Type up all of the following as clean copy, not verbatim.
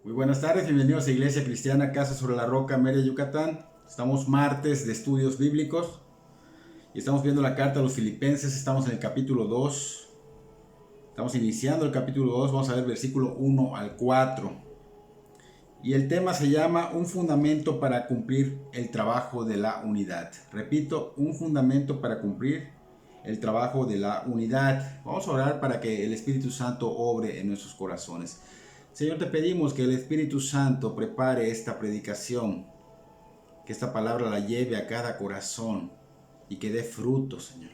Muy buenas tardes, bienvenidos a Iglesia Cristiana Casa sobre la Roca, Mérida, Yucatán. Estamos martes de estudios bíblicos y estamos viendo la carta a los Filipenses. Estamos en el capítulo 2. Estamos iniciando el capítulo 2, vamos a ver versículo 1 al 4. Y el tema se llama Un fundamento para cumplir el trabajo de la unidad. Repito, un fundamento para cumplir el trabajo de la unidad. Vamos a orar para que el Espíritu Santo obre en nuestros corazones. Señor, te pedimos que el Espíritu Santo prepare esta predicación, que esta palabra la lleve a cada corazón y que dé fruto, Señor.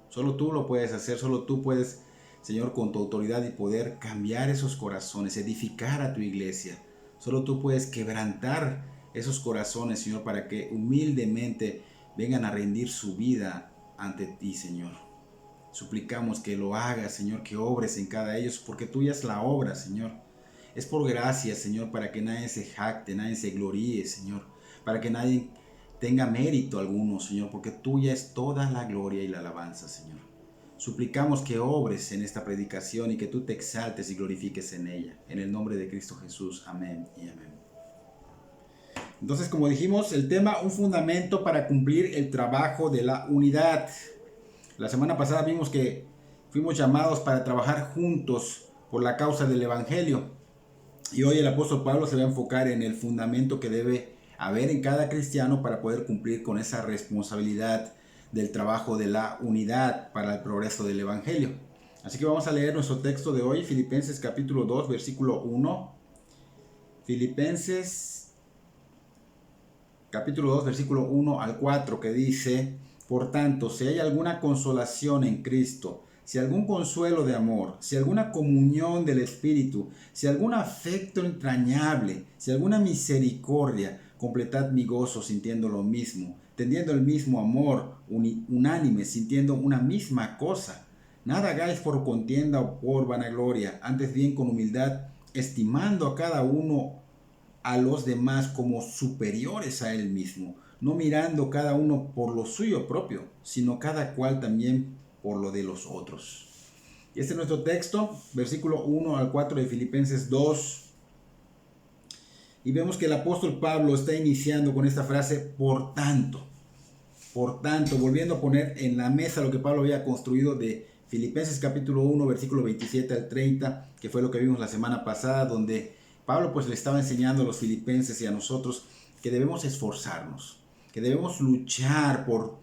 Solo tú lo puedes hacer, solo tú puedes, Señor, con tu autoridad y poder cambiar esos corazones, edificar a tu iglesia. Solo tú puedes quebrantar esos corazones, Señor, para que humildemente vengan a rendir su vida ante ti, Señor. Suplicamos que lo hagas, Señor, que obres en cada ellos, porque tuya es la obra, Señor. Es por gracia, Señor, para que nadie se jacte, nadie se gloríe, Señor. Para que nadie tenga mérito alguno, Señor, porque tuya es toda la gloria y la alabanza, Señor. Suplicamos que obres en esta predicación y que tú te exaltes y glorifiques en ella. En el nombre de Cristo Jesús. Amén y amén. Entonces, como dijimos, el tema, un fundamento para cumplir el trabajo de la unidad. La semana pasada vimos que fuimos llamados para trabajar juntos por la causa del Evangelio. Y hoy el apóstol Pablo se va a enfocar en el fundamento que debe haber en cada cristiano para poder cumplir con esa responsabilidad del trabajo de la unidad para el progreso del Evangelio. Así que vamos a leer nuestro texto de hoy, Filipenses capítulo 2, versículo 1. Filipenses capítulo 2, versículo 1 al 4, que dice: Por tanto, si hay alguna consolación en Cristo, si algún consuelo de amor, si alguna comunión del Espíritu, si algún afecto entrañable, si alguna misericordia, completad mi gozo sintiendo lo mismo, teniendo el mismo amor, unánime, sintiendo una misma cosa. Nada hagáis por contienda o por vanagloria, antes bien con humildad, estimando a cada uno a los demás como superiores a él mismo, no mirando cada uno por lo suyo propio, sino cada cual también por lo de los otros. Y este es nuestro texto, versículo 1 al 4 de Filipenses 2. Y vemos que el apóstol Pablo está iniciando con esta frase, por tanto, volviendo a poner en la mesa lo que Pablo había construido de Filipenses capítulo 1, versículo 27 al 30, que fue lo que vimos la semana pasada, donde Pablo pues le estaba enseñando a los filipenses y a nosotros que debemos esforzarnos, que debemos luchar por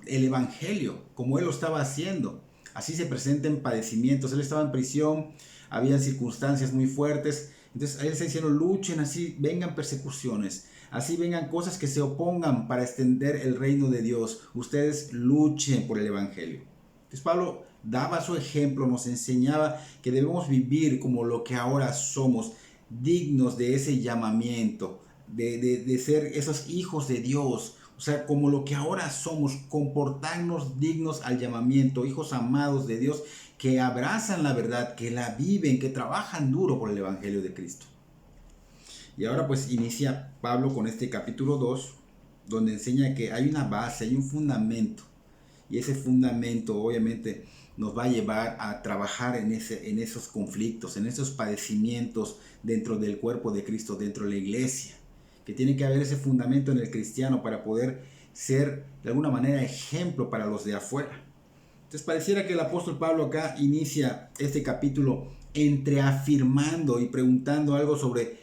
el evangelio, como él lo estaba haciendo. Así se presentan padecimientos, él estaba en prisión, había circunstancias muy fuertes, entonces él está diciendo, luchen, así vengan persecuciones, así vengan cosas que se opongan para extender el reino de Dios, ustedes luchen por el evangelio. Entonces Pablo daba su ejemplo, nos enseñaba que debemos vivir como lo que ahora somos, dignos de ese llamamiento, de ser esos hijos de Dios, o sea, como lo que ahora somos, comportarnos dignos al llamamiento, hijos amados de Dios, que abrazan la verdad, que la viven, que trabajan duro por el Evangelio de Cristo. Y ahora pues inicia Pablo con este capítulo 2, donde enseña que hay una base, hay un fundamento, y ese fundamento obviamente nos va a llevar a trabajar en esos conflictos, en esos padecimientos dentro del cuerpo de Cristo, dentro de la iglesia, que tiene que haber ese fundamento en el cristiano para poder ser de alguna manera ejemplo para los de afuera. Entonces pareciera que el apóstol Pablo acá inicia este capítulo entreafirmando y preguntando algo sobre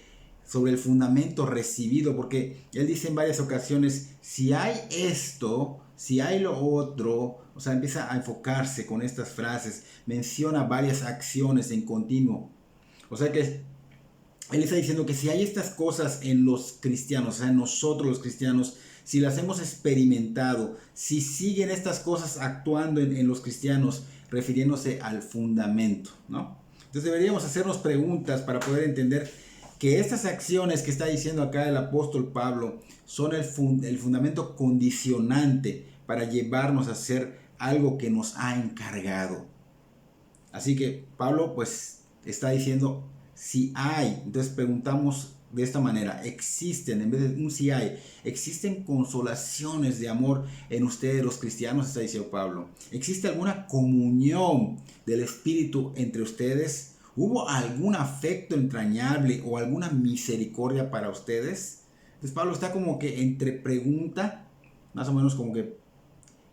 el fundamento recibido, porque él dice en varias ocasiones, si hay esto, si hay lo otro, o sea, empieza a enfocarse con estas frases, menciona varias acciones en continuo. O sea que él está diciendo que si hay estas cosas en los cristianos, o sea, en nosotros los cristianos, si las hemos experimentado, si siguen estas cosas actuando en los cristianos, refiriéndose al fundamento, ¿no? Entonces deberíamos hacernos preguntas para poder entender que estas acciones que está diciendo acá el apóstol Pablo son el fundamento condicionante para llevarnos a hacer algo que nos ha encargado. Así que Pablo pues está diciendo si hay, entonces preguntamos de esta manera, existen, en vez de un si hay, existen consolaciones de amor en ustedes los cristianos, está diciendo Pablo. ¿Existe alguna comunión del Espíritu entre ustedes? ¿Hubo algún afecto entrañable o alguna misericordia para ustedes? Entonces Pablo está como que entre pregunta, más o menos como que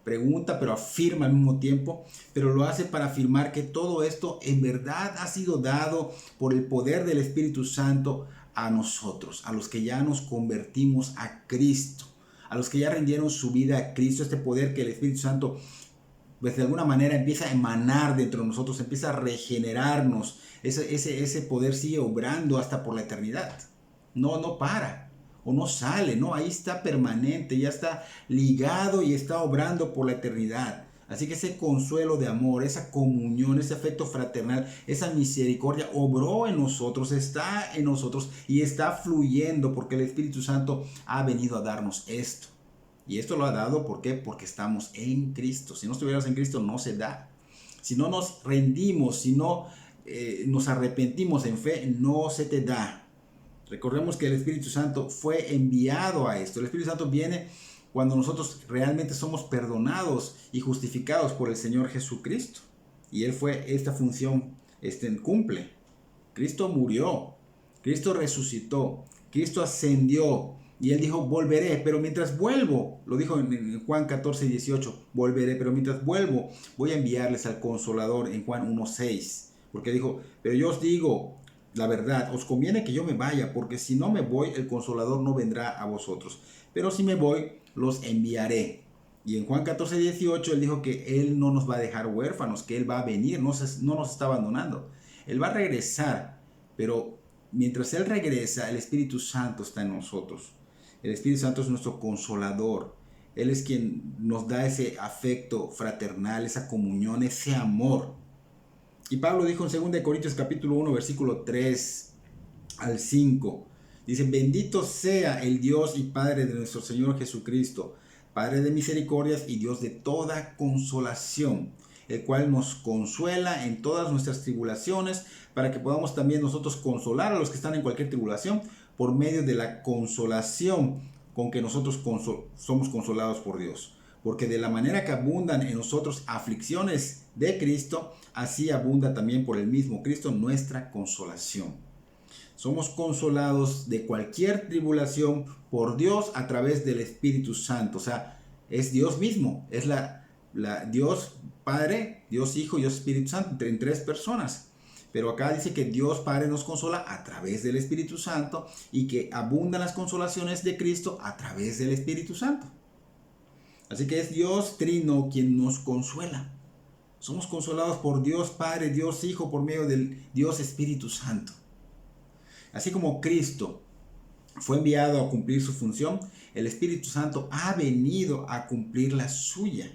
pregunta, pero afirma al mismo tiempo, pero lo hace para afirmar que todo esto en verdad ha sido dado por el poder del Espíritu Santo a nosotros, a los que ya nos convertimos a Cristo, a los que ya rindieron su vida a Cristo. Este poder que el Espíritu Santo, pues de alguna manera empieza a emanar dentro de nosotros, empieza a regenerarnos. Ese poder sigue obrando hasta por la eternidad. No para o no sale, no, ahí está permanente, ya está ligado y está obrando por la eternidad. Así que ese consuelo de amor, esa comunión, ese afecto fraternal, esa misericordia obró en nosotros, está en nosotros y está fluyendo porque el Espíritu Santo ha venido a darnos esto. Y esto lo ha dado, ¿por qué? Porque estamos en Cristo. Si no estuviéramos en Cristo, no se da. Si no nos rendimos, si no nos arrepentimos en fe, no se te da. Recordemos que el Espíritu Santo fue enviado a esto. El Espíritu Santo viene cuando nosotros realmente somos perdonados y justificados por el Señor Jesucristo. Y Él fue esta función, cumple. Cristo murió, Cristo resucitó, Cristo ascendió. Y Él dijo, volveré, pero mientras vuelvo, lo dijo en Juan 14, 18, volveré, pero mientras vuelvo, voy a enviarles al Consolador en Juan 1, 6. Porque dijo, pero yo os digo la verdad, os conviene que yo me vaya, porque si no me voy, el Consolador no vendrá a vosotros. Pero si me voy, los enviaré. Y en Juan 14, 18, Él dijo que Él no nos va a dejar huérfanos, que Él va a venir, no nos está abandonando. Él va a regresar, pero mientras Él regresa, el Espíritu Santo está en nosotros. El Espíritu Santo es nuestro consolador. Él es quien nos da ese afecto fraternal, esa comunión, ese amor. Y Pablo dijo en 2 Corintios capítulo 1, versículo 3 al 5. Dice, bendito sea el Dios y Padre de nuestro Señor Jesucristo, Padre de misericordias y Dios de toda consolación, el cual nos consuela en todas nuestras tribulaciones, para que podamos también nosotros consolar a los que están en cualquier tribulación, por medio de la consolación con que nosotros somos consolados por Dios. Porque de la manera que abundan en nosotros aflicciones de Cristo, así abunda también por el mismo Cristo nuestra consolación. Somos consolados de cualquier tribulación por Dios a través del Espíritu Santo. O sea, es Dios mismo, es Dios Padre, Dios Hijo y Dios Espíritu Santo, en tres personas. Pero acá dice que Dios Padre nos consola a través del Espíritu Santo y que abundan las consolaciones de Cristo a través del Espíritu Santo. Así que es Dios Trino quien nos consuela. Somos consolados por Dios Padre, Dios Hijo, por medio del Dios Espíritu Santo. Así como Cristo fue enviado a cumplir su función, el Espíritu Santo ha venido a cumplir la suya.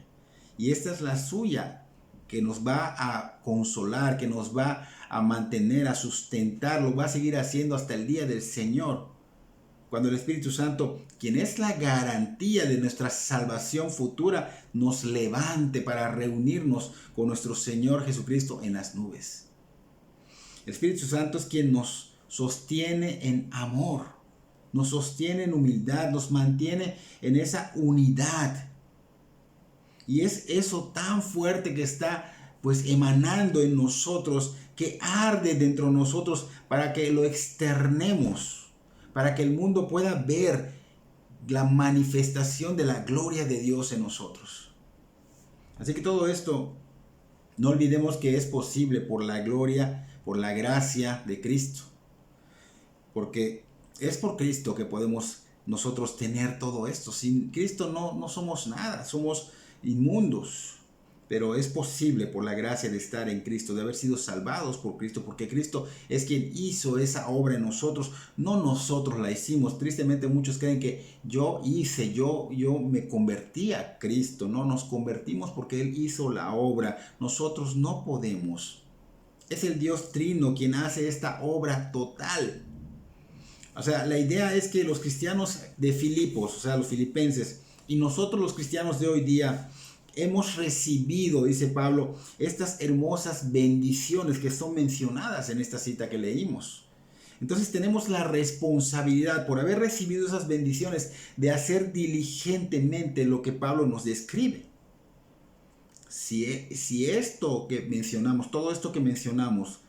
Y esta es la suya que nos va a consolar, que nos va a mantener, a sustentar, lo va a seguir haciendo hasta el día del Señor. Cuando el Espíritu Santo, quien es la garantía de nuestra salvación futura, nos levante para reunirnos con nuestro Señor Jesucristo en las nubes. El Espíritu Santo es quien nos sostiene en amor, nos sostiene en humildad, nos mantiene en esa unidad. Y es eso tan fuerte que está pues emanando en nosotros, que arde dentro de nosotros para que lo externemos, para que el mundo pueda ver la manifestación de la gloria de Dios en nosotros. Así que todo esto, no olvidemos que es posible por la gloria, por la gracia de Cristo. Porque es por Cristo que podemos nosotros tener todo esto. Sin Cristo no somos nada, somos inmundos. Pero es posible por la gracia de estar en Cristo, de haber sido salvados por Cristo, porque Cristo es quien hizo esa obra en nosotros, no nosotros la hicimos. Tristemente muchos creen que yo me convertí a Cristo. No, nos convertimos porque Él hizo la obra. Nosotros no podemos. Es el Dios Trino quien hace esta obra total. O sea, la idea es que los cristianos de Filipos, o sea, los filipenses, y nosotros los cristianos de hoy día, hemos recibido, dice Pablo, estas hermosas bendiciones que son mencionadas en esta cita que leímos. Entonces tenemos la responsabilidad, por haber recibido esas bendiciones, de hacer diligentemente lo que Pablo nos describe. Si esto que mencionamos, todo esto que mencionamos,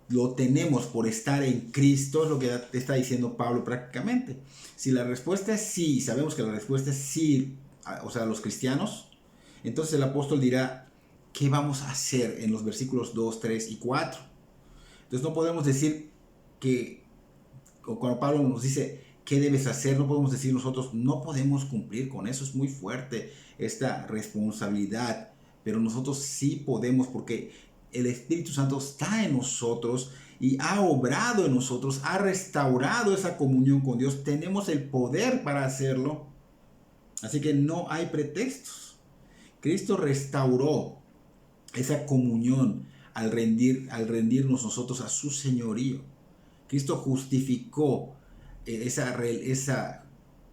lo tenemos por estar en Cristo, es lo que te está diciendo Pablo prácticamente. Si la respuesta es sí, sabemos que la respuesta es sí, o sea, los cristianos, entonces el apóstol dirá, ¿qué vamos a hacer en los versículos 2, 3 y 4? Entonces no podemos decir que, o cuando Pablo nos dice, ¿qué debes hacer? No podemos decir nosotros, no podemos cumplir con eso, es muy fuerte esta responsabilidad, pero nosotros sí podemos porque el Espíritu Santo está en nosotros y ha obrado en nosotros, ha restaurado esa comunión con Dios, tenemos el poder para hacerlo, así que no hay pretextos. Cristo restauró esa comunión al rendirnos nosotros a su señorío. Cristo justificó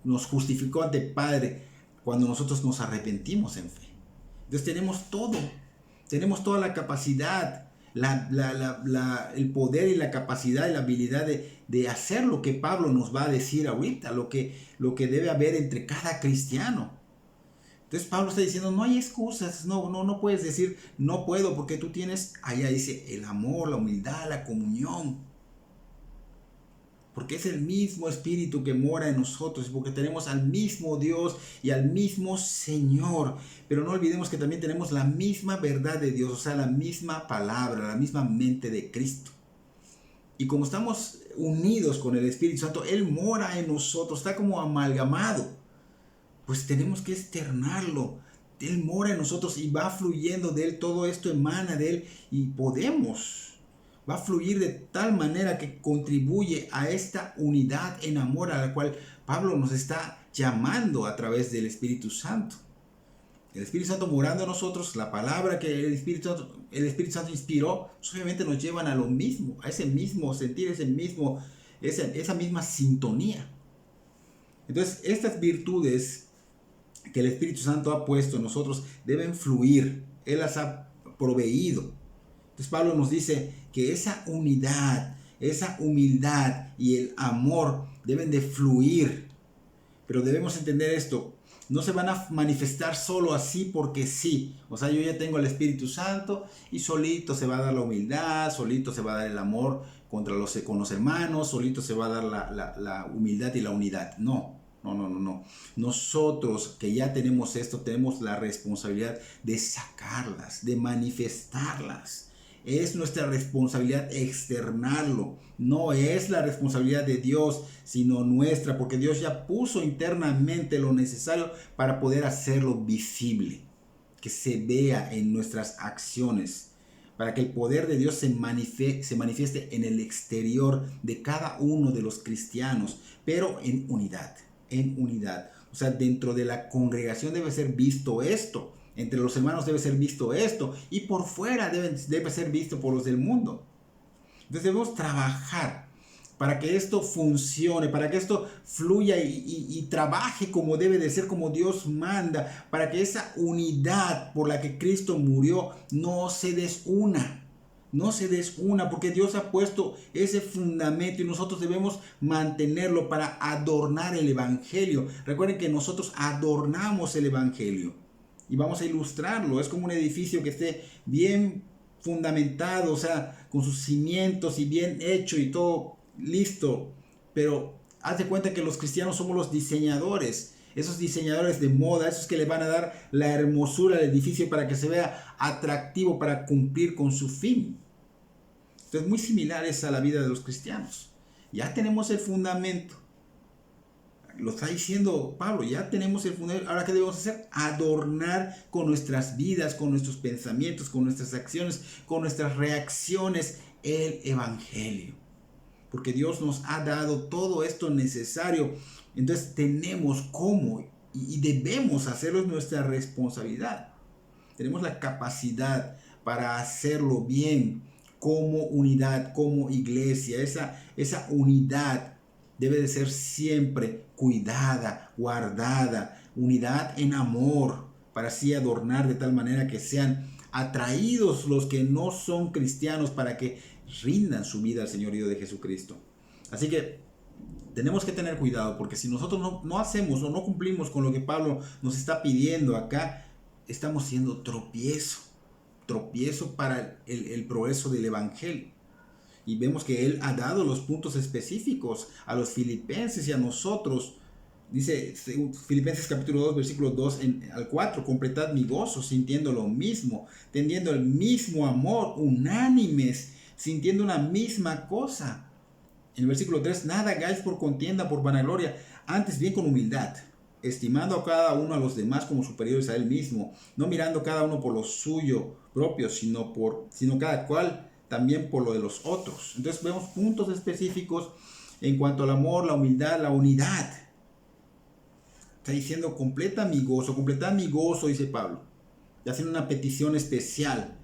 nos justificó ante el Padre cuando nosotros nos arrepentimos en fe. Entonces tenemos toda la capacidad, el poder y la capacidad y la habilidad de hacer lo que Pablo nos va a decir ahorita, lo que debe haber entre cada cristiano. Entonces Pablo está diciendo, no hay excusas, no puedes decir, no puedo, porque tú tienes, allá dice, el amor, la humildad, la comunión. Porque es el mismo Espíritu que mora en nosotros, porque tenemos al mismo Dios y al mismo Señor. Pero no olvidemos que también tenemos la misma verdad de Dios, o sea, la misma palabra, la misma mente de Cristo. Y como estamos unidos con el Espíritu Santo, Él mora en nosotros, está como amalgamado. Pues tenemos que externarlo. Él mora en nosotros y va fluyendo de Él, todo esto emana de Él y va a fluir de tal manera que contribuye a esta unidad en amor a la cual Pablo nos está llamando a través del Espíritu Santo. El Espíritu Santo morando en nosotros, la palabra que el Espíritu Santo inspiró, obviamente nos llevan a lo mismo, a ese mismo sentir, esa misma sintonía. Entonces, estas virtudes que el Espíritu Santo ha puesto en nosotros deben fluir. Él las ha proveído. Entonces Pablo nos dice que esa unidad, esa humildad y el amor deben de fluir. Pero debemos entender esto, no se van a manifestar solo así porque sí. O sea, yo ya tengo el Espíritu Santo y solito se va a dar la humildad, solito se va a dar el amor con los hermanos, solito se va a dar la humildad y la unidad. No. Nosotros que ya tenemos esto, tenemos la responsabilidad de sacarlas, de manifestarlas. Es nuestra responsabilidad externarlo. No es la responsabilidad de Dios, sino nuestra, porque Dios ya puso internamente lo necesario para poder hacerlo visible, que se vea en nuestras acciones, para que el poder de Dios se manifieste en el exterior de cada uno de los cristianos, pero en unidad. O sea, dentro de la congregación debe ser visto esto. Entre los hermanos debe ser visto esto. Y por fuera debe ser visto por los del mundo. Entonces debemos trabajar para que esto funcione, para que esto fluya y trabaje como debe de ser, como Dios manda, para que esa unidad por la que Cristo murió no se desuna. No se desuna, porque Dios ha puesto ese fundamento y nosotros debemos mantenerlo para adornar el Evangelio. Recuerden que nosotros adornamos el Evangelio y vamos a ilustrarlo. Es como un edificio que esté bien fundamentado, o sea, con sus cimientos y bien hecho y todo listo. Pero haz de cuenta que los cristianos somos los diseñadores. Esos diseñadores de moda, esos que le van a dar la hermosura al edificio para que se vea atractivo para cumplir con su fin. Entonces, muy similares a la vida de los cristianos. Ya tenemos el fundamento. Lo está diciendo Pablo, ya tenemos el fundamento. Ahora, ¿qué debemos hacer? Adornar con nuestras vidas, con nuestros pensamientos, con nuestras acciones, con nuestras reacciones el Evangelio. Porque Dios nos ha dado todo esto necesario. Entonces tenemos cómo y debemos hacerlo, es nuestra responsabilidad. Tenemos la capacidad para hacerlo bien como unidad, como iglesia. Esa unidad debe de ser siempre cuidada, guardada. Unidad en amor, para así adornar de tal manera que sean atraídos los que no son cristianos para que rindan su vida al señorío de Jesucristo. Así que tenemos que tener cuidado, porque si nosotros no hacemos o no cumplimos con lo que Pablo nos está pidiendo acá, estamos siendo tropiezo para el progreso del Evangelio. Y vemos que Él ha dado los puntos específicos a los filipenses y a nosotros. Dice Filipenses capítulo 2, versículos 2 al 4, completad mi gozo sintiendo lo mismo, teniendo el mismo amor, unánimes, sintiendo una misma cosa. En el versículo 3, nada hagáis por contienda, por vanagloria, antes bien con humildad, estimando a cada uno a los demás como superiores a él mismo, no mirando cada uno por lo suyo propio, sino cada cual también por lo de los otros. Entonces vemos puntos específicos en cuanto al amor, la humildad, la unidad. Está diciendo, completad mi gozo, dice Pablo. Y haciendo una petición especial,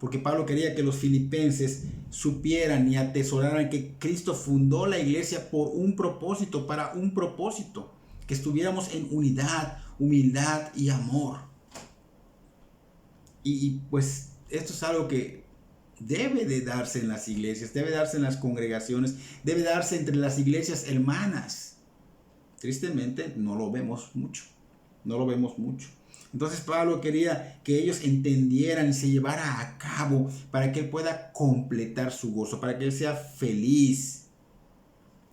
porque Pablo quería que los filipenses supieran y atesoraran que Cristo fundó la iglesia por un propósito, para un propósito, que estuviéramos en unidad, humildad y amor. Y pues esto es algo que debe de darse en las iglesias, debe darse en las congregaciones, debe darse entre las iglesias hermanas. Tristemente no lo vemos mucho, Entonces Pablo quería que ellos entendieran y se llevara a cabo para que él pueda completar su gozo, para que él sea feliz.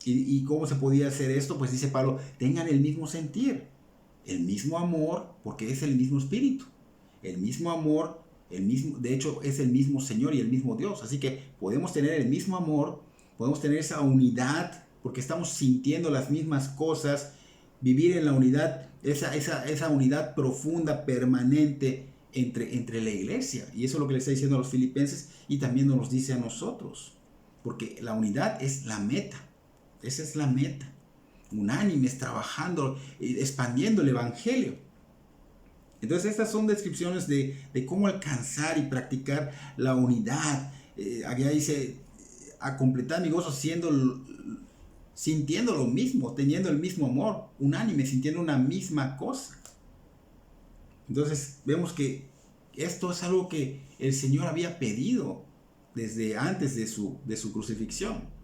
¿Y cómo se podía hacer esto? Pues dice Pablo, tengan el mismo sentir, el mismo amor, porque es el mismo espíritu, el mismo amor, de hecho es el mismo Señor y el mismo Dios. Así que podemos tener el mismo amor, podemos tener esa unidad, porque estamos sintiendo las mismas cosas, vivir en la unidad, esa unidad profunda, permanente entre la iglesia. Y eso es lo que le está diciendo a los filipenses y también nos lo dice a nosotros, porque la unidad es la meta, esa es la meta, unánimes, trabajando, expandiendo el evangelio. Entonces estas son descripciones de cómo alcanzar y practicar la unidad. Aquí dice, a completar mi gozo sintiendo lo mismo, teniendo el mismo amor, unánime, sintiendo una misma cosa. Entonces vemos que esto es algo que el Señor había pedido desde antes de su crucifixión.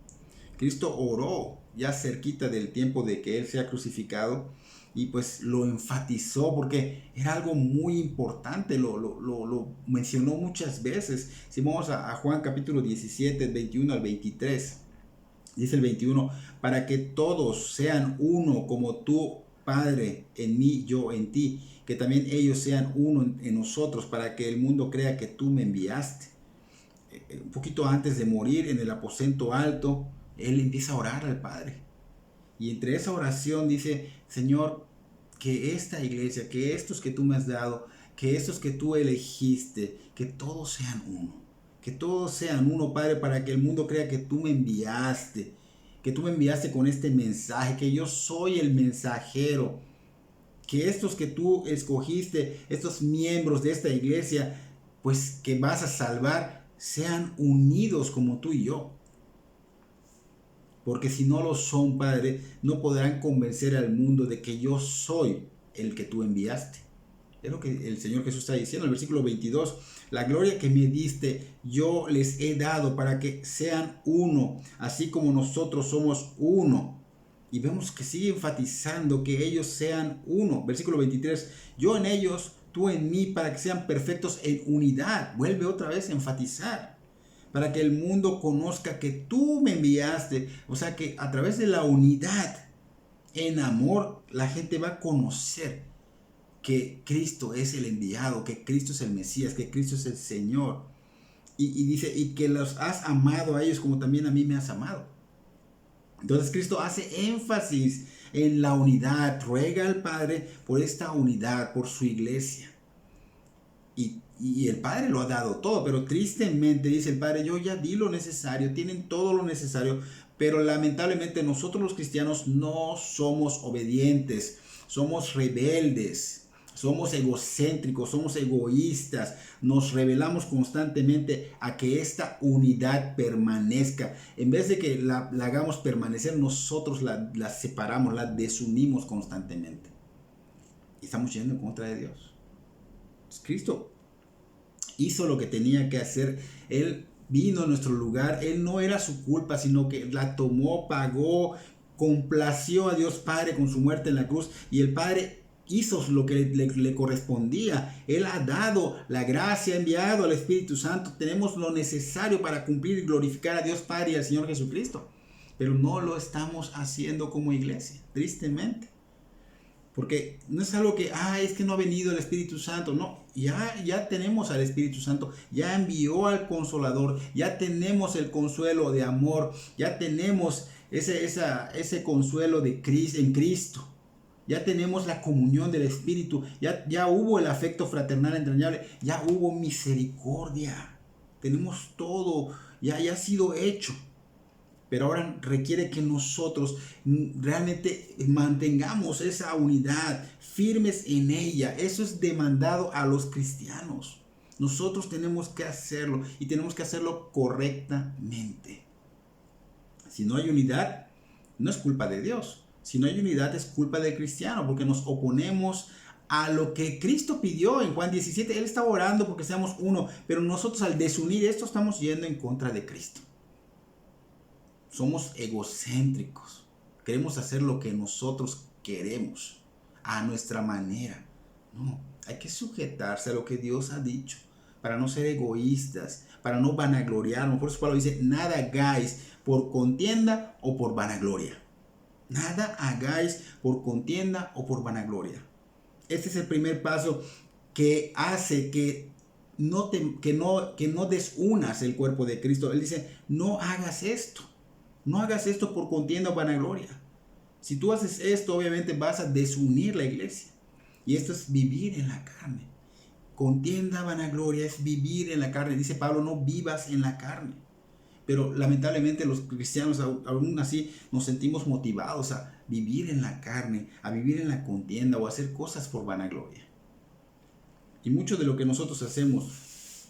Cristo oró ya cerquita del tiempo de que Él sea crucificado y pues lo enfatizó porque era algo muy importante, lo mencionó muchas veces. Si vamos a Juan capítulo 17, 21 al 23. Dice el 21, para que todos sean uno como tú, Padre, en mí, yo en ti, que también ellos sean uno en nosotros, para que el mundo crea que tú me enviaste. Un poquito antes de morir, en el aposento alto, él empieza a orar al Padre. Y entre esa oración dice, Señor, que esta iglesia, que estos que tú me has dado, que estos que tú elegiste, que todos sean uno. Que todos sean uno, Padre, para que el mundo crea que tú me enviaste. Que tú me enviaste con este mensaje, que yo soy el mensajero. Que estos que tú escogiste, estos miembros de esta iglesia, pues que vas a salvar, sean unidos como tú y yo. Porque si no lo son, Padre, no podrán convencer al mundo de que yo soy el que tú enviaste. Es lo que el Señor Jesús está diciendo en el versículo 22. La gloria que me diste, yo les he dado para que sean uno, así como nosotros somos uno. Y vemos que sigue enfatizando que ellos sean uno. Versículo 23. Yo en ellos, tú en mí, para que sean perfectos en unidad. Vuelve otra vez a enfatizar. Para que el mundo conozca que tú me enviaste. O sea que a través de la unidad, en amor, la gente va a conocer que Cristo es el enviado, que Cristo es el Mesías, que Cristo es el Señor. Y dice, y que los has amado a ellos como también a mí me has amado. Entonces Cristo hace énfasis en la unidad, ruega al Padre por esta unidad, por su iglesia. Y el Padre lo ha dado todo, pero tristemente dice el Padre, yo ya di lo necesario, tienen todo lo necesario, pero lamentablemente nosotros los cristianos no somos obedientes, somos rebeldes. Somos egocéntricos, somos egoístas, nos rebelamos constantemente a que esta unidad permanezca. En vez de que la hagamos permanecer, nosotros la separamos, la desunimos constantemente. Y estamos yendo en contra de Dios. Cristo hizo lo que tenía que hacer. Él vino a nuestro lugar. Él no era su culpa, sino que la tomó, pagó, complació a Dios Padre con su muerte en la cruz. Y el Padre hizo lo que le correspondía. Él ha dado la gracia, ha enviado al Espíritu Santo. Tenemos lo necesario para cumplir y glorificar a Dios Padre y al Señor Jesucristo. Pero no lo estamos haciendo como iglesia, tristemente. Porque no es algo que, es que no ha venido el Espíritu Santo. No, ya tenemos al Espíritu Santo. Ya envió al Consolador. Ya tenemos el consuelo de amor. Ya tenemos ese consuelo de Cristo, en Cristo. Ya tenemos la comunión del Espíritu. Ya hubo el afecto fraternal entrañable. Ya hubo misericordia. Tenemos todo. Ya ha sido hecho. Pero ahora requiere que nosotros realmente mantengamos esa unidad, firmes en ella. Eso es demandado a los cristianos. Nosotros tenemos que hacerlo y tenemos que hacerlo correctamente. Si no hay unidad, no es culpa de Dios. Si no hay unidad, es culpa del cristiano, porque nos oponemos a lo que Cristo pidió en Juan 17. Él estaba orando porque seamos uno, pero nosotros al desunir esto estamos yendo en contra de Cristo. Somos egocéntricos. Queremos hacer lo que nosotros queremos, a nuestra manera. No, hay que sujetarse a lo que Dios ha dicho, para no ser egoístas, para no vanagloriarnos. Por eso Pablo dice, nada hagáis por contienda o por vanagloria. Nada hagáis por contienda o por vanagloria. Este es el primer paso que hace que no desunas el cuerpo de Cristo. Él dice, no hagas esto. No hagas esto por contienda o vanagloria. Si tú haces esto, obviamente vas a desunir la iglesia. Y esto es vivir en la carne. Contienda, vanagloria es vivir en la carne. Dice Pablo, no vivas en la carne. Pero lamentablemente los cristianos aún así nos sentimos motivados a vivir en la carne, a vivir en la contienda o a hacer cosas por vanagloria. Y mucho de lo que nosotros hacemos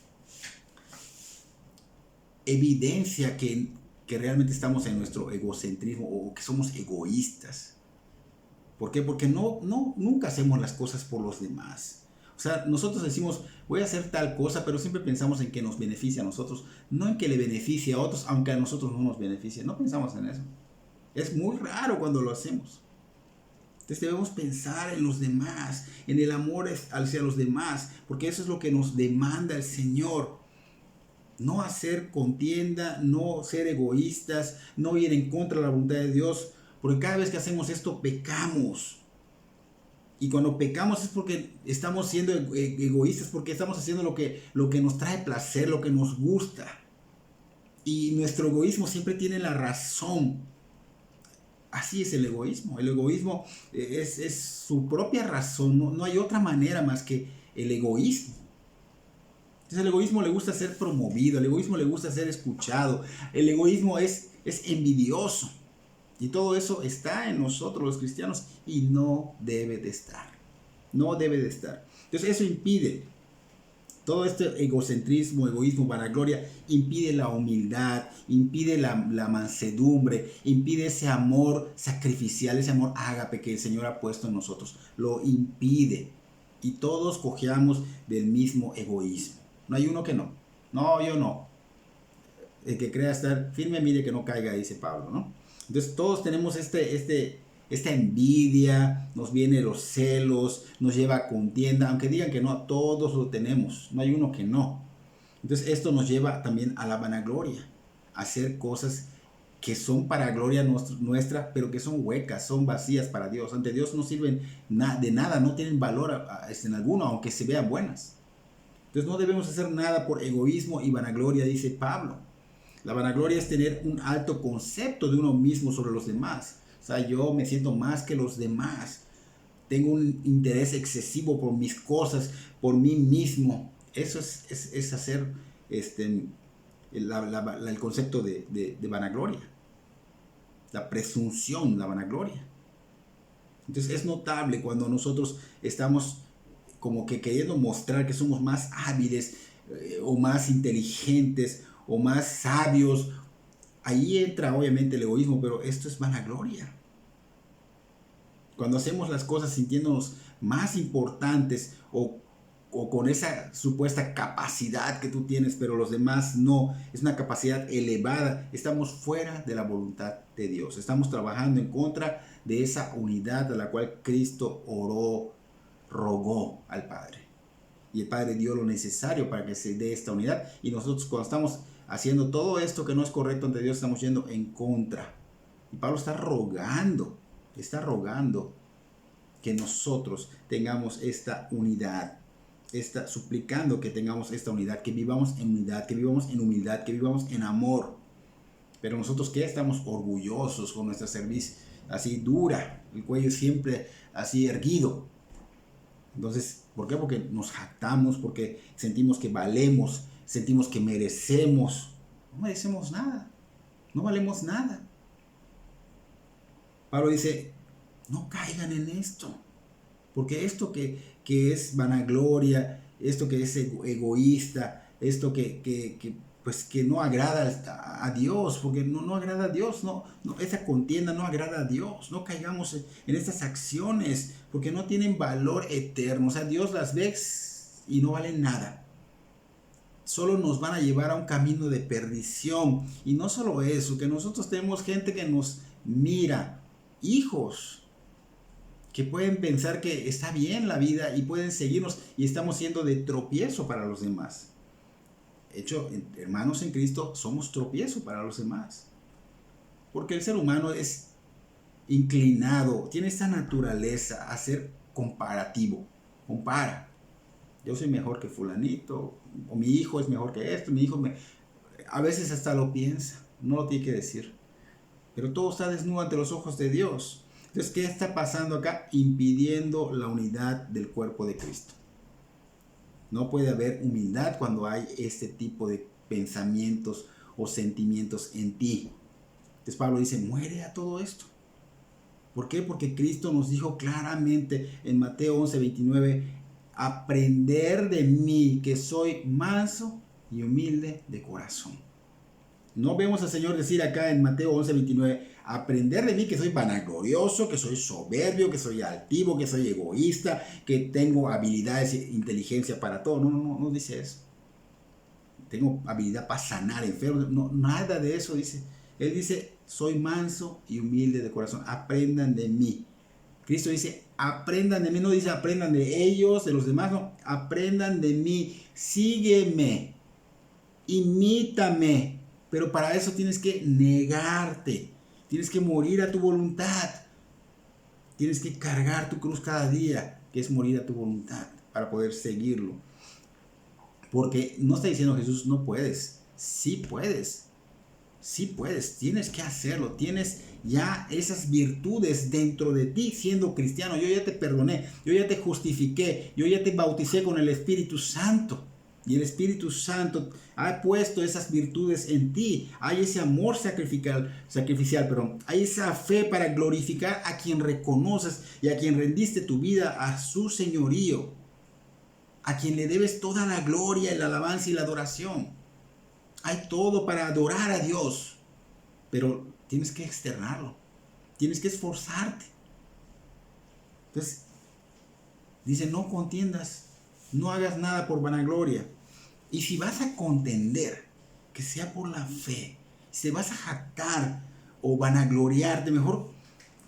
evidencia que realmente estamos en nuestro egocentrismo o que somos egoístas. ¿Por qué? Porque nunca hacemos las cosas por los demás. O sea, nosotros decimos, voy a hacer tal cosa, pero siempre pensamos en que nos beneficia a nosotros, no en que le beneficie a otros, aunque a nosotros no nos beneficie. No pensamos en eso. Es muy raro cuando lo hacemos. Entonces debemos pensar en los demás, en el amor hacia los demás, porque eso es lo que nos demanda el Señor. No hacer contienda, no ser egoístas, no ir en contra de la voluntad de Dios, porque cada vez que hacemos esto pecamos. Y cuando pecamos es porque estamos siendo egoístas, porque estamos haciendo lo que nos trae placer, lo que nos gusta. Y nuestro egoísmo siempre tiene la razón. Así es el egoísmo. El egoísmo es su propia razón. No hay otra manera más que el egoísmo. Entonces el egoísmo le gusta ser promovido, el egoísmo le gusta ser escuchado, el egoísmo es envidioso. Y todo eso está en nosotros los cristianos y no debe de estar. No debe de estar. Entonces eso impide, todo este egocentrismo, egoísmo, vanagloria, impide la humildad, impide la mansedumbre, impide ese amor sacrificial, ese amor ágape que el Señor ha puesto en nosotros. Lo impide. Y todos cojeamos del mismo egoísmo. No hay uno que no. No, yo no. El que crea estar firme, mire que no caiga, dice Pablo, ¿no? Entonces todos tenemos esta envidia, nos vienen los celos, nos lleva a contienda, aunque digan que no, todos lo tenemos, no hay uno que no. Entonces esto nos lleva también a la vanagloria, a hacer cosas que son para gloria nuestra, pero que son huecas, son vacías para Dios. Ante Dios no sirven de nada, no tienen valor en alguno, aunque se vean buenas. Entonces no debemos hacer nada por egoísmo y vanagloria, dice Pablo. La vanagloria es tener un alto concepto de uno mismo sobre los demás. O sea, yo me siento más que los demás. Tengo un interés excesivo por mis cosas, por mí mismo. Eso es hacer el concepto de vanagloria. La presunción, la vanagloria. Entonces es notable cuando nosotros estamos como que queriendo mostrar que somos más hábiles o más inteligentes o más sabios. Ahí entra obviamente el egoísmo, pero esto es vanagloria. Cuando hacemos las cosas sintiéndonos más importantes o con esa supuesta capacidad que tú tienes, pero los demás no, es una capacidad elevada, estamos fuera de la voluntad de Dios. Estamos trabajando en contra de esa unidad a la cual Cristo oró rogó al Padre. Y el Padre dio lo necesario para que se dé esta unidad. Y nosotros cuando estamos haciendo todo esto que no es correcto ante Dios, estamos yendo en contra. Y Pablo está rogando que nosotros tengamos esta unidad. Está suplicando que tengamos esta unidad, que vivamos en unidad, que vivamos en humildad, que vivamos en amor. Pero nosotros que estamos orgullosos con nuestra cerviz así dura, el cuello siempre así erguido. Entonces, ¿por qué? Porque nos jactamos, porque sentimos que valemos, sentimos que merecemos. No merecemos nada, no valemos nada. Pablo dice, no caigan en esto, porque esto que es vanagloria, esto que es egoísta, esto pues que no agrada a Dios, porque no agrada a Dios, esa contienda no agrada a Dios. No caigamos en estas acciones, porque no tienen valor eterno. O sea, Dios las ve y no valen nada. Solo nos van a llevar a un camino de perdición. Y no solo eso, que nosotros tenemos gente que nos mira, hijos, que pueden pensar que está bien la vida y pueden seguirnos y estamos siendo de tropiezo para los demás. De hecho, hermanos en Cristo, somos tropiezo para los demás. Porque el ser humano es inclinado, tiene esta naturaleza a ser comparativo. Compara. Yo soy mejor que fulanito, o mi hijo es mejor que esto, a veces hasta lo piensa, no lo tiene que decir. Pero todo está desnudo ante los ojos de Dios. Entonces, ¿qué está pasando acá? Impidiendo la unidad del cuerpo de Cristo. No puede haber humildad cuando hay este tipo de pensamientos o sentimientos en ti. Entonces Pablo dice, muere a todo esto. ¿Por qué? Porque Cristo nos dijo claramente en Mateo 11:29, aprender de mí que soy manso y humilde de corazón. No vemos al Señor decir acá en Mateo 11:29, aprender de mí que soy vanaglorioso, que soy soberbio, que soy altivo, que soy egoísta, que tengo habilidades e inteligencia para todo. No dice eso. Tengo habilidad para sanar enfermos. No, nada de eso dice. Él dice, soy manso y humilde de corazón. Aprendan de mí. Cristo dice, aprendan de mí. No dice aprendan de ellos, de los demás. No, aprendan de mí. Sígueme. Imítame. Pero para eso tienes que negarte. Tienes que morir a tu voluntad. Tienes que cargar tu cruz cada día, que es morir a tu voluntad, para poder seguirlo. Porque no está diciendo Jesús, no puedes. Sí puedes. Sí puedes. Tienes que hacerlo. Tienes ya esas virtudes dentro de ti siendo cristiano. Yo ya te perdoné. Yo ya te justifiqué. Yo ya te bauticé con el Espíritu Santo. Y el Espíritu Santo ha puesto esas virtudes en ti. Hay ese amor sacrificial, pero hay esa fe para glorificar a quien reconoces y a quien rendiste tu vida a su señorío. A quien le debes toda la gloria, la alabanza y la adoración. Hay todo para adorar a Dios, pero tienes que externarlo. Tienes que esforzarte. Entonces, dice, no contiendas, no hagas nada por vanagloria. Y si vas a contender, que sea por la fe. Si vas a jactar o vanagloriarte, mejor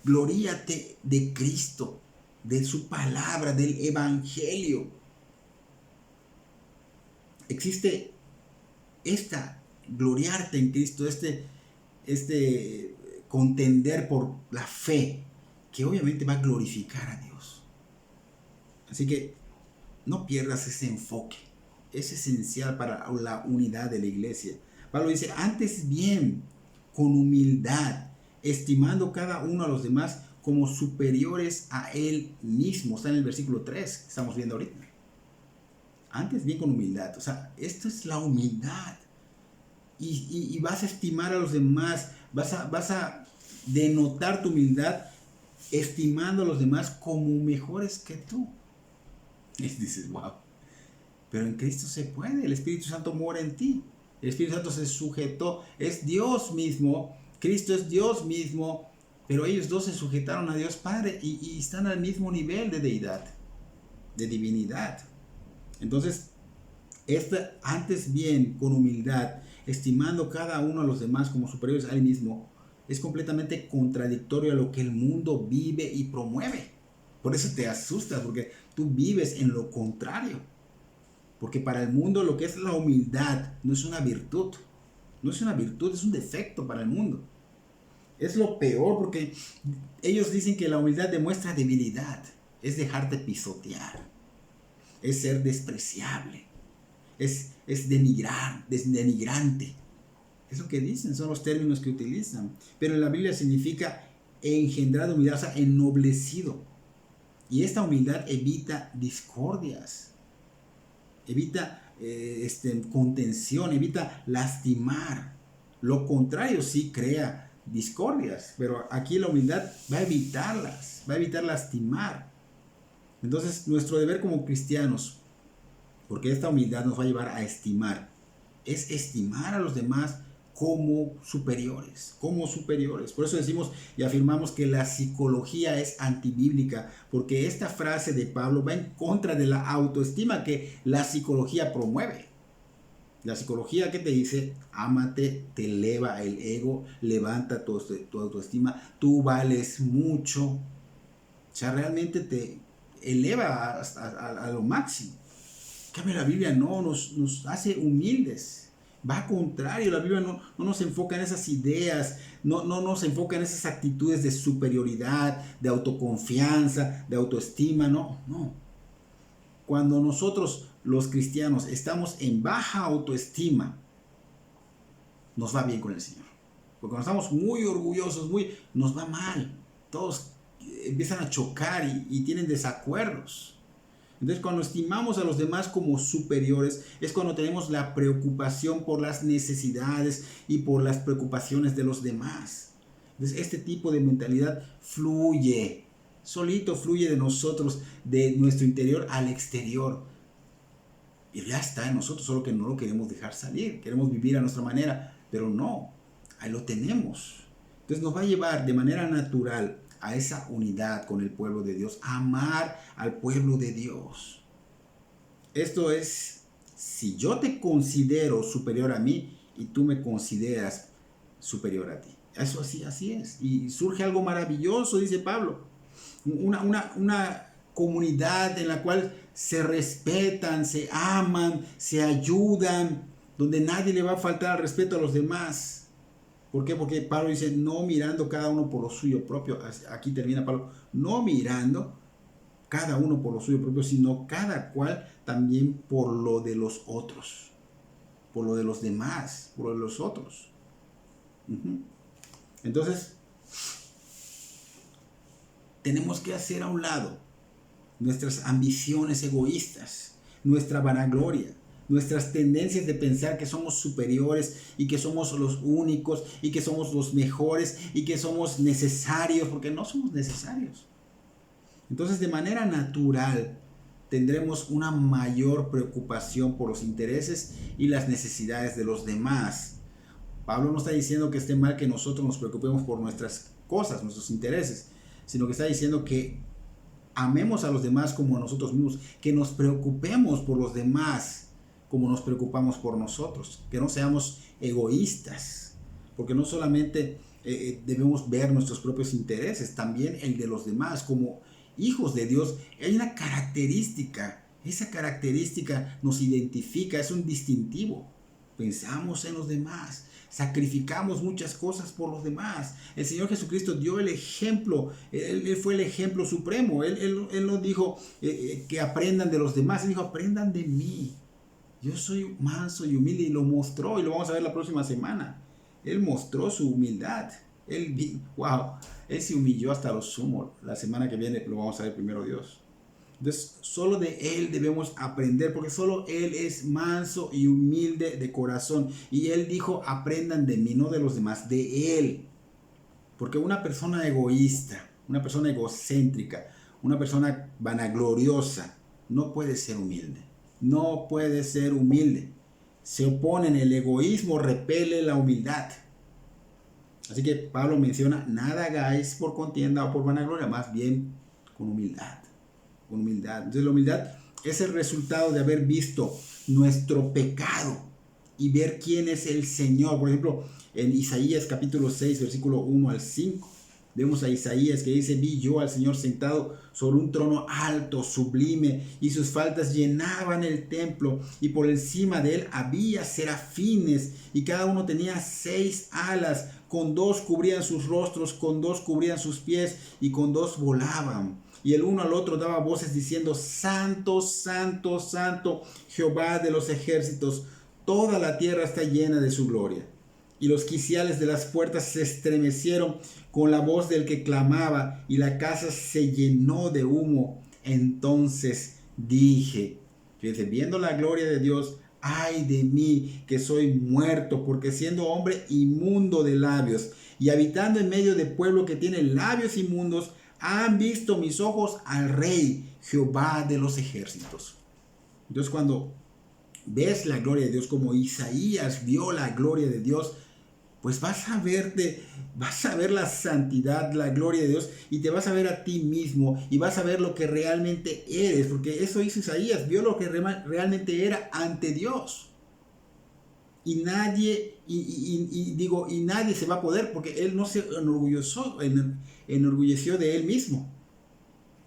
gloríate de Cristo, de su palabra, del evangelio. Existe gloriarte en Cristo, contender por la fe, que obviamente va a glorificar a Dios. Así que no pierdas ese enfoque. Es esencial para la unidad de la iglesia. Pablo dice, antes bien, con humildad, estimando cada uno a los demás como superiores a él mismo. Está en el versículo 3 que estamos viendo ahorita. Antes bien con humildad. O sea, esto es la humildad. Y vas a estimar a los demás. Vas a denotar tu humildad estimando a los demás como mejores que tú. Y dices, wow. Pero en Cristo se puede. El Espíritu Santo mora en ti. El Espíritu Santo se sujetó. Es Dios mismo. Cristo es Dios mismo. Pero ellos dos se sujetaron a Dios Padre y están al mismo nivel de deidad, de divinidad. Entonces, antes bien, con humildad, estimando cada uno a los demás como superiores a él mismo, es completamente contradictorio a lo que el mundo vive y promueve. Por eso te asustas, porque tú vives en lo contrario. Porque para el mundo lo que es la humildad no es una virtud. No es una virtud, es un defecto para el mundo. Es lo peor porque ellos dicen que la humildad demuestra debilidad. Es dejarte pisotear. Es ser despreciable. Es denigrante. Es lo que dicen, son los términos que utilizan. Pero en la Biblia significa engendrado humildad, o sea, ennoblecido. Y esta humildad evita discordias, evita contención, evita lastimar. Lo contrario sí crea discordias, pero aquí la humildad va a evitarlas, va a evitar lastimar. Entonces, nuestro deber como cristianos, porque esta humildad nos va a llevar a estimar, es estimar a los demás como superiores, como superiores. Por eso decimos y afirmamos que la psicología es antibíblica, porque esta frase de Pablo va en contra de la autoestima que la psicología promueve. La psicología que te dice, ámate, te eleva el ego, levanta tu autoestima, tú vales mucho. O sea, realmente te eleva a lo máximo. En cambio, la Biblia no nos hace humildes. Va al contrario, la Biblia no nos enfoca en esas ideas, no nos enfoca en esas actitudes de superioridad, de autoconfianza, de autoestima, no. Cuando nosotros los cristianos estamos en baja autoestima, nos va bien con el Señor. Porque cuando estamos muy orgullosos, nos va mal. Todos empiezan a chocar y tienen desacuerdos. Entonces, cuando estimamos a los demás como superiores, es cuando tenemos la preocupación por las necesidades y por las preocupaciones de los demás. Entonces, este tipo de mentalidad fluye, solito fluye de nosotros, de nuestro interior al exterior. Y ya está en nosotros, solo que no lo queremos dejar salir. Queremos vivir a nuestra manera, pero no, ahí lo tenemos. Entonces, nos va a llevar de manera natural a esa unidad con el pueblo de Dios, a amar al pueblo de Dios. Esto es, si yo te considero superior a mí y tú me consideras superior a ti. Eso así es. Y surge algo maravilloso, dice Pablo. Una comunidad en la cual se respetan, se aman, se ayudan, donde nadie le va a faltar al respeto a los demás. ¿Por qué? Porque Pablo dice, no mirando cada uno por lo suyo propio. Aquí termina Pablo, no mirando cada uno por lo suyo propio, sino cada cual también por lo de los otros, por lo de los demás, por lo de los otros. Entonces, tenemos que hacer a un lado nuestras ambiciones egoístas, nuestra vanagloria, nuestras tendencias de pensar que somos superiores y que somos los únicos y que somos los mejores y que somos necesarios, porque no somos necesarios. Entonces, de manera natural, tendremos una mayor preocupación por los intereses y las necesidades de los demás. Pablo no está diciendo que esté mal que nosotros nos preocupemos por nuestras cosas, nuestros intereses, sino que está diciendo que amemos a los demás como a nosotros mismos, que nos preocupemos por los demás como nos preocupamos por nosotros, que no seamos egoístas, porque no solamente debemos ver nuestros propios intereses, también el de los demás. Como hijos de Dios hay una característica, esa característica nos identifica, es un distintivo. Pensamos en los demás, sacrificamos muchas cosas por los demás. El Señor Jesucristo dio el ejemplo, Él fue el ejemplo supremo. Él no dijo que aprendan de los demás, Él dijo aprendan de mí. Yo soy manso y humilde, y lo mostró, y lo vamos a ver la próxima semana. Él mostró su humildad. Él se humilló hasta lo sumo. La semana que viene lo vamos a ver primero Dios. Entonces, solo de Él debemos aprender, porque solo Él es manso y humilde de corazón. Y Él dijo, aprendan de mí, no de los demás, de Él. Porque una persona egoísta, una persona egocéntrica, una persona vanagloriosa, no puede ser humilde. No puede ser humilde. Se oponen, el egoísmo repele la humildad. Así que Pablo menciona, nada hagáis por contienda o por vanagloria, más bien con humildad. Con humildad. Entonces la humildad es el resultado de haber visto nuestro pecado y ver quién es el Señor. Por ejemplo, en Isaías capítulo 6, versículo 1 al 5, Vemos a Isaías que dice: vi yo al Señor sentado sobre un trono alto, sublime, y sus faldas llenaban el templo, y por encima de él había serafines, y cada uno tenía 6 alas, con 2 cubrían sus rostros, con 2 cubrían sus pies, y con 2 volaban. Y el uno al otro daba voces diciendo: Santo, Santo, Santo, Jehová de los ejércitos, toda la tierra está llena de su gloria. Y los quiciales de las puertas se estremecieron con la voz del que clamaba, y la casa se llenó de humo. Entonces dije, fíjense, viendo la gloria de Dios: ay de mí, que soy muerto, porque siendo hombre inmundo de labios, y habitando en medio de pueblo que tiene labios inmundos, han visto mis ojos al Rey, Jehová de los ejércitos. Entonces, cuando ves la gloria de Dios, como Isaías vio la gloria de Dios, pues vas a ver la santidad, la gloria de Dios, y te vas a ver a ti mismo, y vas a ver lo que realmente eres, porque eso hizo Isaías, vio lo que realmente era ante Dios. Y nadie, y nadie se va a poder, porque él no se enorgulleció de él mismo.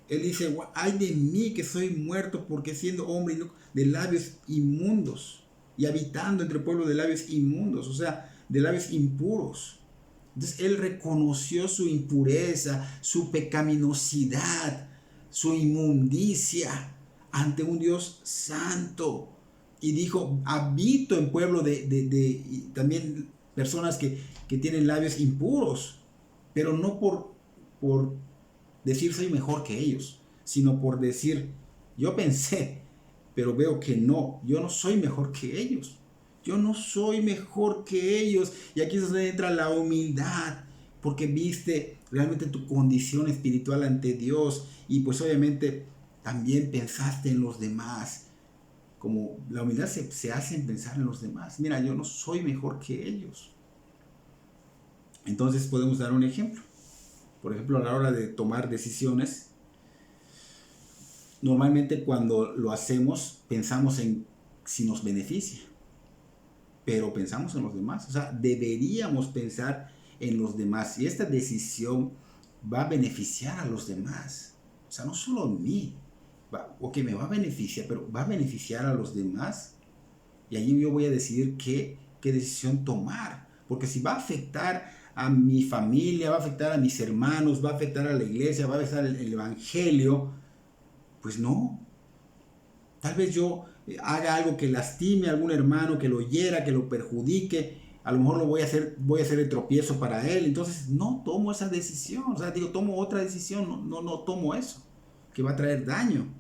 Él dice: ay de mí, que soy muerto, porque siendo hombre de labios inmundos, y habitando entre pueblos de labios inmundos, o sea, de labios impuros. Entonces él reconoció su impureza, su pecaminosidad, su inmundicia ante un Dios santo. Y dijo: habito en pueblo de también personas que tienen labios impuros, pero no por decir soy mejor que ellos, sino por decir: yo pensé, pero veo que no, yo no soy mejor que ellos. Yo no soy mejor que ellos. Y aquí es donde entra la humildad, porque viste realmente tu condición espiritual ante Dios, y pues obviamente también pensaste en los demás. Como la humildad se hace en pensar en los demás. Mira, yo no soy mejor que ellos. Entonces podemos dar un ejemplo. Por ejemplo, a la hora de tomar decisiones, normalmente cuando lo hacemos pensamos en si nos beneficia, pero pensamos en los demás. O sea, deberíamos pensar en los demás, y esta decisión va a beneficiar a los demás. O sea, no solo a mí, o que me va a beneficiar, pero va a beneficiar a los demás. Y allí yo voy a decidir qué decisión tomar, porque si va a afectar a mi familia, va a afectar a mis hermanos, va a afectar a la iglesia, va a afectar el evangelio, pues no. Tal vez yo haga algo que lastime a algún hermano, que lo hiera, que lo perjudique. A lo mejor lo voy a hacer de tropiezo para él. Entonces no tomo esa decisión. O sea, tomo otra decisión. No tomo eso, que va a traer daño.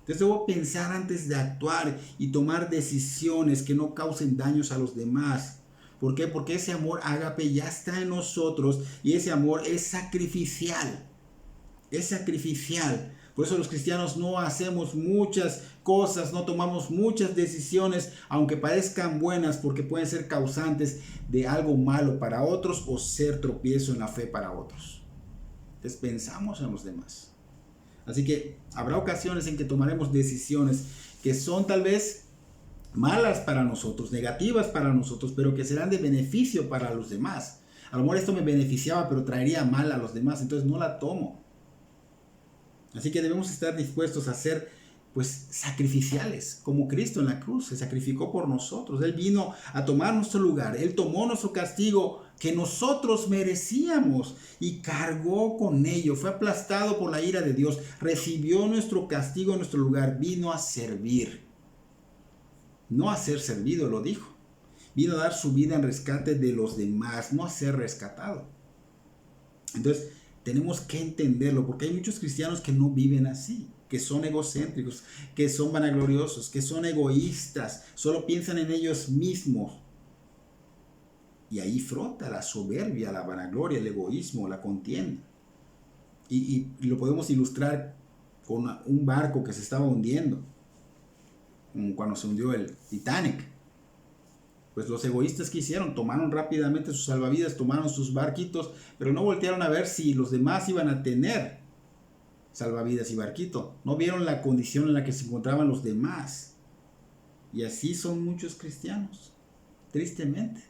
Entonces debo pensar antes de actuar y tomar decisiones que no causen daños a los demás. ¿Por qué? Porque ese amor ágape ya está en nosotros, y ese amor es sacrificial. Es sacrificial. Por eso los cristianos no hacemos muchas cosas, no tomamos muchas decisiones, aunque parezcan buenas, porque pueden ser causantes de algo malo para otros o ser tropiezo en la fe para otros. Entonces pensamos en los demás. Así que habrá ocasiones en que tomaremos decisiones que son tal vez malas para nosotros, negativas para nosotros, pero que serán de beneficio para los demás. A lo mejor esto me beneficiaba, pero traería mal a los demás, entonces no la tomo. Así que debemos estar dispuestos a ser pues sacrificiales, como Cristo en la cruz se sacrificó por nosotros. Él vino a tomar nuestro lugar, Él tomó nuestro castigo que nosotros merecíamos y cargó con ello, fue aplastado por la ira de Dios, recibió nuestro castigo en nuestro lugar, vino a servir, no a ser servido, lo dijo. Vino a dar su vida en rescate de los demás, no a ser rescatado. Entonces, tenemos que entenderlo, porque hay muchos cristianos que no viven así, que son egocéntricos, que son vanagloriosos, que son egoístas, solo piensan en ellos mismos. Y ahí frota la soberbia, la vanagloria, el egoísmo, la contienda. Y lo podemos ilustrar con un barco que se estaba hundiendo, como cuando se hundió el Titanic. Pues los egoístas, ¿qué hicieron? Tomaron rápidamente sus salvavidas, tomaron sus barquitos, pero no voltearon a ver si los demás iban a tener salvavidas y barquito. No vieron la condición en la que se encontraban los demás. Y así son muchos cristianos, tristemente.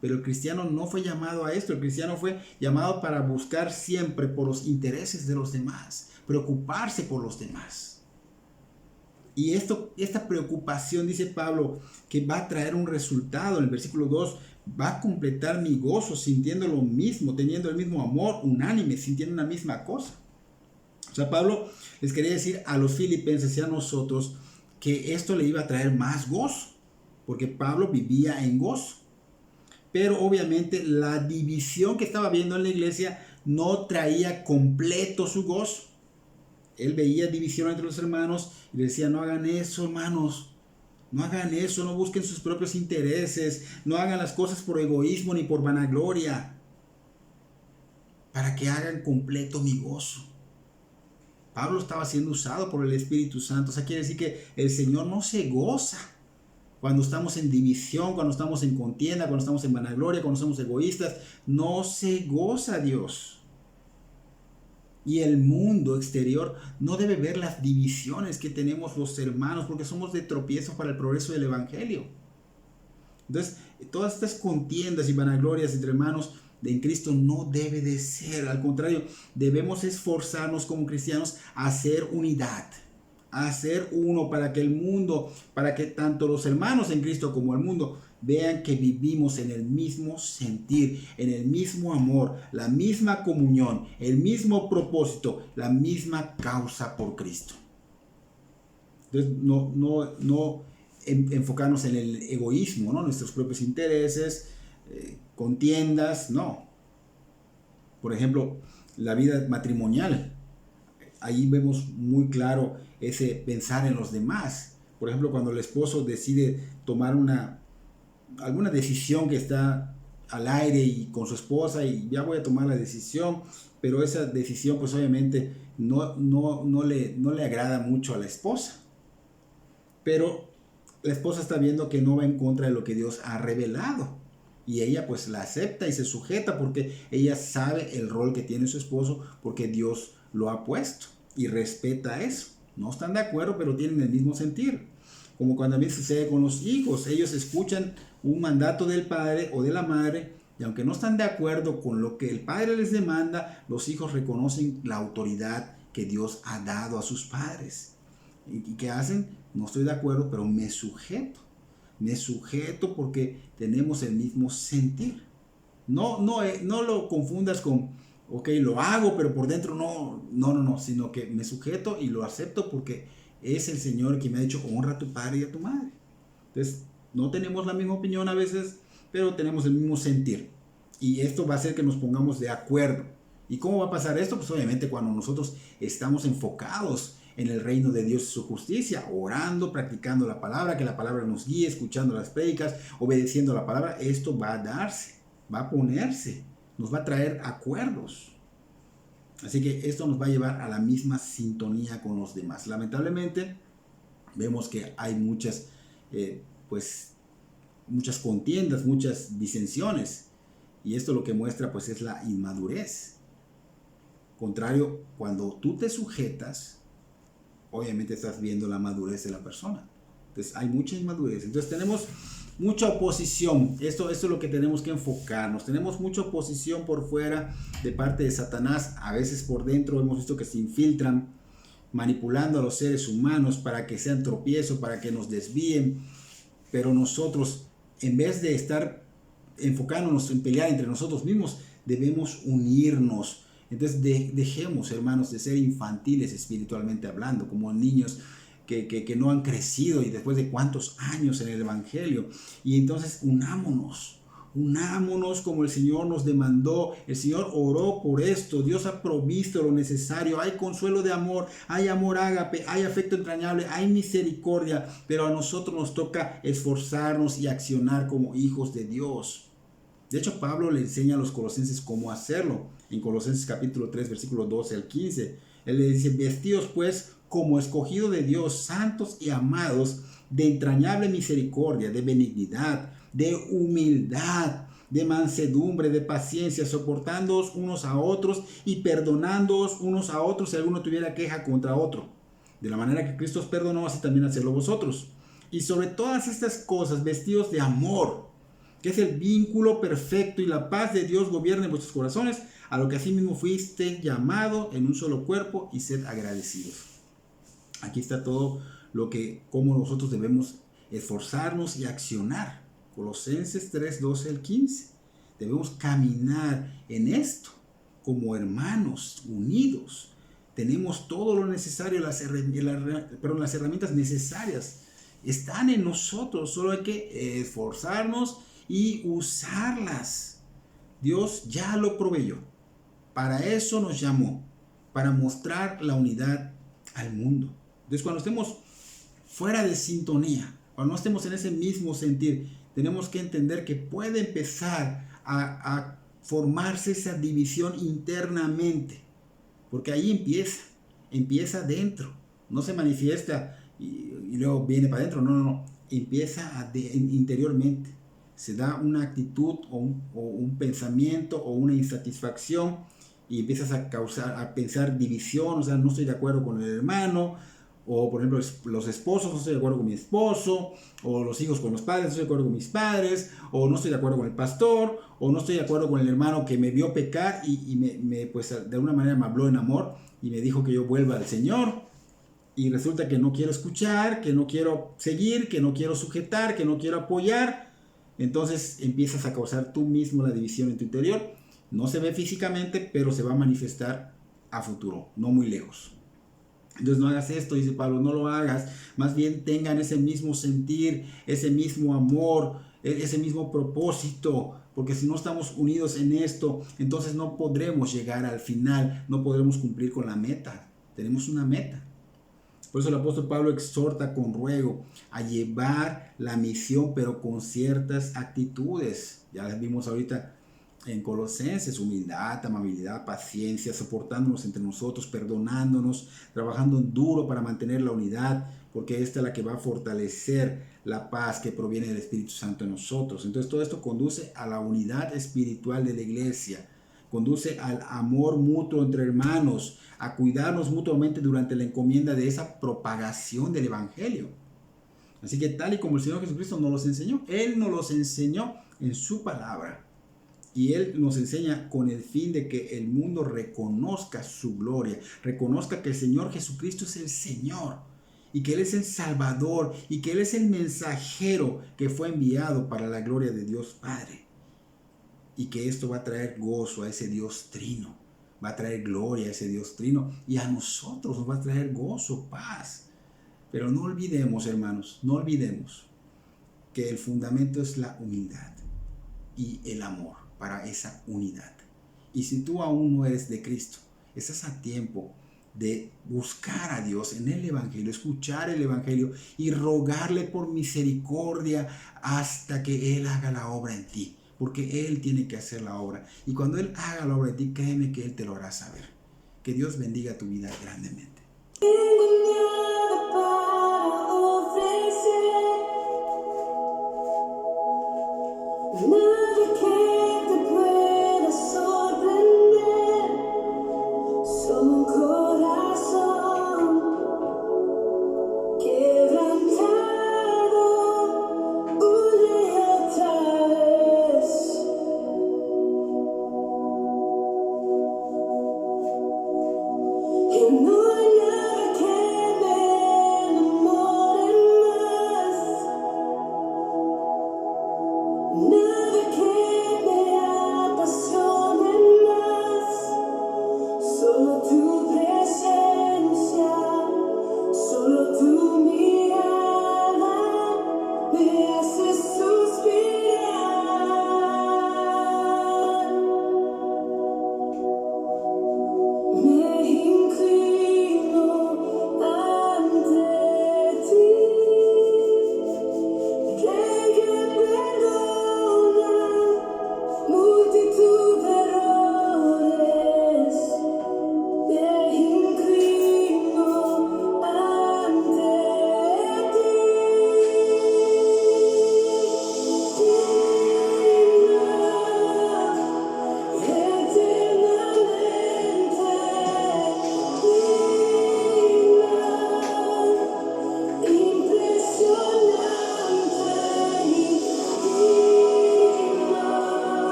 Pero el cristiano no fue llamado a esto. El cristiano fue llamado para buscar siempre por los intereses de los demás, preocuparse por los demás. Y esta preocupación, dice Pablo, que va a traer un resultado. En el versículo 2, va a completar mi gozo sintiendo lo mismo, teniendo el mismo amor, unánime, sintiendo una misma cosa. O sea, Pablo les quería decir a los filipenses y a nosotros que esto le iba a traer más gozo, porque Pablo vivía en gozo. Pero obviamente la división que estaba viendo en la iglesia no traía completo su gozo. Él veía división entre los hermanos y le decía, no hagan eso, hermanos. No hagan eso, no busquen sus propios intereses. No hagan las cosas por egoísmo ni por vanagloria. Para que hagan completo mi gozo. Pablo estaba siendo usado por el Espíritu Santo. O sea, quiere decir que el Señor no se goza cuando estamos en división, cuando estamos en contienda, cuando estamos en vanagloria, cuando somos egoístas. No se goza Dios. Y el mundo exterior no debe ver las divisiones que tenemos los hermanos, porque somos de tropiezo para el progreso del Evangelio. Entonces, todas estas contiendas y vanaglorias entre hermanos en Cristo no debe de ser. Al contrario, debemos esforzarnos como cristianos a hacer unidad, a hacer uno, para que el mundo, para que tanto los hermanos en Cristo como el mundo vean que vivimos en el mismo sentir, en el mismo amor, la misma comunión, el mismo propósito, la misma causa por Cristo. Entonces, no enfocarnos en el egoísmo, ¿no? Nuestros propios intereses, contiendas, no. Por ejemplo, la vida matrimonial. Ahí vemos muy claro ese pensar en los demás. Por ejemplo, cuando el esposo decide tomar alguna decisión que está al aire y con su esposa, y ya voy a tomar la decisión, pero esa decisión pues obviamente no le agrada mucho a la esposa. Pero la esposa está viendo que no va en contra de lo que Dios ha revelado. Y ella pues la acepta y se sujeta porque ella sabe el rol que tiene su esposo, porque Dios lo ha puesto y respeta eso. No están de acuerdo, pero tienen el mismo sentir. Como cuando a mí sucede con los hijos, ellos escuchan un mandato del padre o de la madre, y aunque no están de acuerdo con lo que el padre les demanda, los hijos reconocen la autoridad que Dios ha dado a sus padres. ¿Y qué hacen? No estoy de acuerdo, pero me sujeto. Me sujeto porque tenemos el mismo sentir. No lo confundas con, ok, lo hago, pero por dentro no, sino que me sujeto y lo acepto porque es el Señor quien me ha dicho, honra a tu padre y a tu madre. Entonces, no tenemos la misma opinión a veces, pero tenemos el mismo sentir. Y esto va a hacer que nos pongamos de acuerdo. ¿Y cómo va a pasar esto? Pues obviamente cuando nosotros estamos enfocados en el reino de Dios y su justicia, orando, practicando la palabra, que la palabra nos guíe, escuchando las prédicas, obedeciendo la palabra, esto va a darse, va a ponerse, nos va a traer acuerdos. Así que esto nos va a llevar a la misma sintonía con los demás. Lamentablemente, vemos que hay muchas contiendas, muchas disensiones, y esto lo que muestra pues es la inmadurez. Contrario, cuando tú te sujetas, obviamente estás viendo la madurez de la persona. Entonces hay mucha inmadurez. Entonces tenemos mucha oposición. Esto es lo que tenemos que enfocarnos. Tenemos mucha oposición por fuera de parte de Satanás. A veces por dentro hemos visto que se infiltran manipulando a los seres humanos para que sean tropiezo, para que nos desvíen. Pero nosotros, en vez de estar enfocándonos en pelear entre nosotros mismos, debemos unirnos. Entonces dejemos, hermanos, de ser infantiles espiritualmente hablando, como niños que no han crecido y después de cuántos años en el Evangelio. Y entonces unámonos como el Señor nos demandó. El Señor oró por esto. Dios ha provisto lo necesario. Hay consuelo de amor, hay amor ágape, hay afecto entrañable, hay misericordia. Pero a nosotros nos toca esforzarnos y accionar como hijos de Dios. De hecho, Pablo le enseña a los colosenses cómo hacerlo. En Colosenses capítulo 3, versículo 12 al 15. Él le dice, vestidos pues como escogidos de Dios, santos y amados, de entrañable misericordia, de benignidad, de humildad, de mansedumbre, de paciencia, soportándoos unos a otros y perdonándoos unos a otros si alguno tuviera queja contra otro. De la manera que Cristo os perdonó, así también hacedlo vosotros. Y sobre todas estas cosas, vestidos de amor, que es el vínculo perfecto, y la paz de Dios gobierne en vuestros corazones, a lo que asimismo fuiste llamado en un solo cuerpo, y sed agradecidos. Aquí está todo cómo nosotros debemos esforzarnos y accionar. Colosenses 3, 12 al 15. Debemos caminar en esto como hermanos unidos. Tenemos todo lo necesario, las herramientas necesarias están en nosotros, solo hay que esforzarnos y usarlas. Dios ya lo proveyó. Para eso nos llamó, para mostrar la unidad al mundo. Entonces, cuando estemos fuera de sintonía, cuando no estemos en ese mismo sentir, tenemos que entender que puede empezar a formarse esa división internamente, porque ahí empieza dentro, no se manifiesta y luego viene para adentro, no, empieza interiormente, se da una actitud o un pensamiento o una insatisfacción, y empiezas a pensar división, o sea, no estoy de acuerdo con el hermano, o por ejemplo los esposos, no estoy de acuerdo con mi esposo, o los hijos con los padres, no estoy de acuerdo con mis padres, o no estoy de acuerdo con el pastor, o no estoy de acuerdo con el hermano que me vio pecar y pues de alguna manera me habló en amor y me dijo que yo vuelva al Señor, y resulta que no quiero escuchar, que no quiero seguir, que no quiero sujetar, que no quiero apoyar. Entonces empiezas a causar tú mismo la división en tu interior. No se ve físicamente, pero se va a manifestar a futuro, no muy lejos. Entonces no hagas esto, dice Pablo, no lo hagas. Más bien tengan ese mismo sentir, ese mismo amor, ese mismo propósito. Porque si no estamos unidos en esto, entonces no podremos llegar al final, no podremos cumplir con la meta. Tenemos una meta. Por eso el apóstol Pablo exhorta con ruego a llevar la misión, pero con ciertas actitudes. Ya las vimos ahorita en Colosenses: humildad, amabilidad, paciencia, soportándonos entre nosotros, perdonándonos, trabajando duro para mantener la unidad, porque esta es la que va a fortalecer la paz que proviene del Espíritu Santo en nosotros. Entonces todo esto conduce a la unidad espiritual de la iglesia, conduce al amor mutuo entre hermanos, a cuidarnos mutuamente durante la encomienda de esa propagación del Evangelio. Así que tal y como el Señor Jesucristo nos los enseñó, Él nos los enseñó en su palabra. Y Él nos enseña con el fin de que el mundo reconozca su gloria, reconozca que el Señor Jesucristo es el Señor, y que Él es el Salvador, y que Él es el mensajero que fue enviado para la gloria de Dios Padre. Y que esto va a traer gozo a ese Dios trino, va a traer gloria a ese Dios trino, y a nosotros nos va a traer gozo, paz. Pero no olvidemos, hermanos, no olvidemos que el fundamento es la humildad y el amor para esa unidad. Y si tú aún no eres de Cristo, estás a tiempo de buscar a Dios en el Evangelio, escuchar el Evangelio y rogarle por misericordia hasta que Él haga la obra en ti, porque Él tiene que hacer la obra, y cuando Él haga la obra en ti, créeme que Él te lo hará saber. Que Dios bendiga tu vida grandemente.